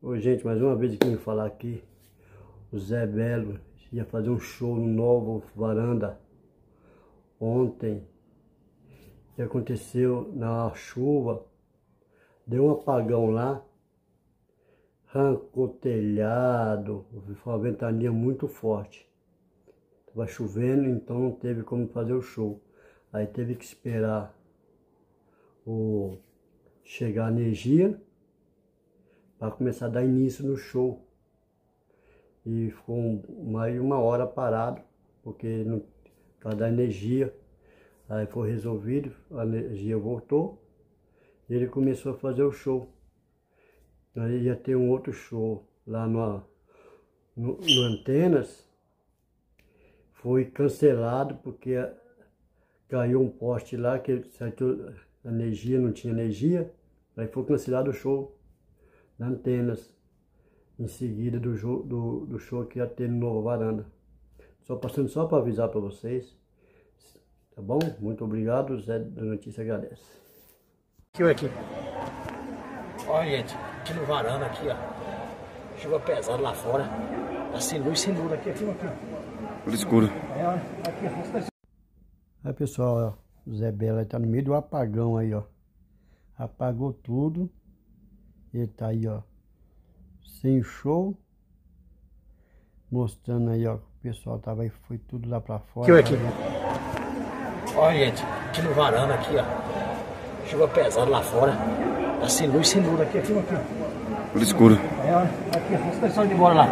Oi, gente, mais uma vez aqui me falar aqui. O Zé Belo ia fazer um show no Novo Varanda ontem. O que aconteceu na chuva? Deu um apagão lá. Arrancou o telhado. Foi uma ventania muito forte. Estava chovendo, então não teve como fazer o show. Aí teve que esperar chegar a energia para começar a dar início no show. E ficou mais de 1 hora parado, porque não para dar energia. Aí foi resolvido, a energia voltou e ele começou a fazer o show. Aí ia ter um outro show lá no Antenas. Foi cancelado porque caiu um poste lá que a energia não tinha energia. Aí foi cancelado o show na Antenas, em seguida do show que ia ter no Novo Varanda. Só passando só para avisar para vocês, tá bom? Muito obrigado, Zé da Notícia agradece. Aqui. Olha, gente, aqui no varanda, aqui, ó. Chuva pesada lá fora. Tá sem luz, sem luz aqui, ó. Tudo escuro. Aí, pessoal, ó, o Zé Belo tá no meio do apagão aí, ó. Apagou tudo. Ele tá aí, ó, sem show. Mostrando aí, ó, que o pessoal tava aí, foi tudo lá pra fora. Aqui. Olha, gente, aqui no varanda, aqui, ó. Chuva pesada lá fora. Tá sem luz aqui, ó. Tudo escuro. Aqui, ó, os pessoal indo embora lá.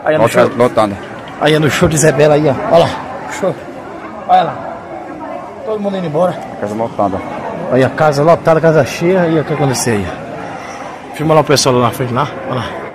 Aí no show. Lotada. Aí é no show de Zé Belo aí, ó. Olha lá, show. Olha lá. Todo mundo indo embora. Casa lotada. Aí a casa lotada, casa cheia. E o que aconteceu aí? Filma lá o pessoal lá na frente lá. Olha lá.